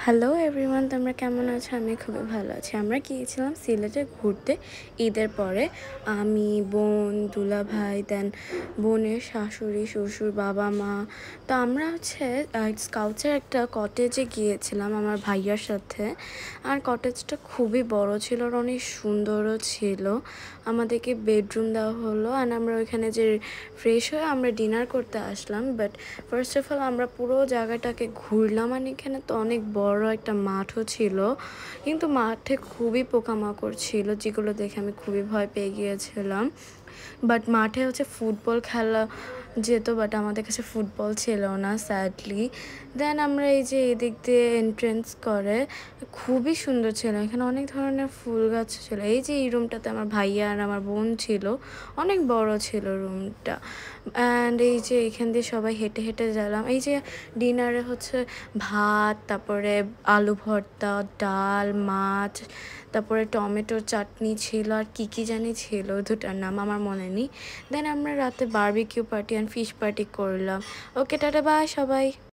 Hello everyone, তোমরা কেমন আছো? আমি খুবই ভালো আছি। আমরা গিয়েছিলাম সিলেটে ঘুরতে ঈদের পরে। আমি, বোন, দুলাভাই, দেন বোনের শাশুড়ি, শ্বশুর, বাবা, মা। তো আমরা স্কাউটসের একটা কটেজে গিয়েছিলাম আমার ভাইয়ার সাথে। আর কটেজটা খুবই বড় ছিল আর অনেক সুন্দরও ছিল। আমাদেরকে বেডরুম দেওয়া হলো অ্যান্ড আমরা ওইখানে যে ফ্রেশ হয়ে আমরা ডিনার করতে আসলাম। বাট ফার্স্ট অফ অল আমরা পুরো জায়গাটাকে ঘুরলাম। আর এখানে তো অনেক বড় একটা মাঠও ছিল, কিন্তু মাঠে খুবই পোকামাকড় ছিল, যেগুলো দেখে আমি খুবই ভয় পেয়ে গিয়েছিলাম। বাট মাঠে ফুটবল খেলা যেত, বাট আমাদের কাছে ফুটবল ছিল না স্যাডলি। দেন আমরা এই যে এদিক দিয়ে এন্ট্রেন্স করে, খুবই সুন্দর ছিল। এখানে অনেক ধরনের ফুল গাছ ছিল। এই যে এই রুমটাতে আমার ভাইয়া আর আমার বোন ছিল, অনেক বড় ছিল রুমটা। অ্যান্ড এই যে এখান দিয়ে সবাই হেঁটে হেঁটে গেলাম। এই যে ডিনারে ভাত, তারপরে আলু ভর্তা, ডাল, মাছ, তারপরে টমেটোর চাটনি ছিল, আর কী জানি ছিল, দুটার নাম আমার মনে নেই। দেন আমরা রাতে barbecue party and fish party করলাম। ওকে, টাটা, বাই সবাই।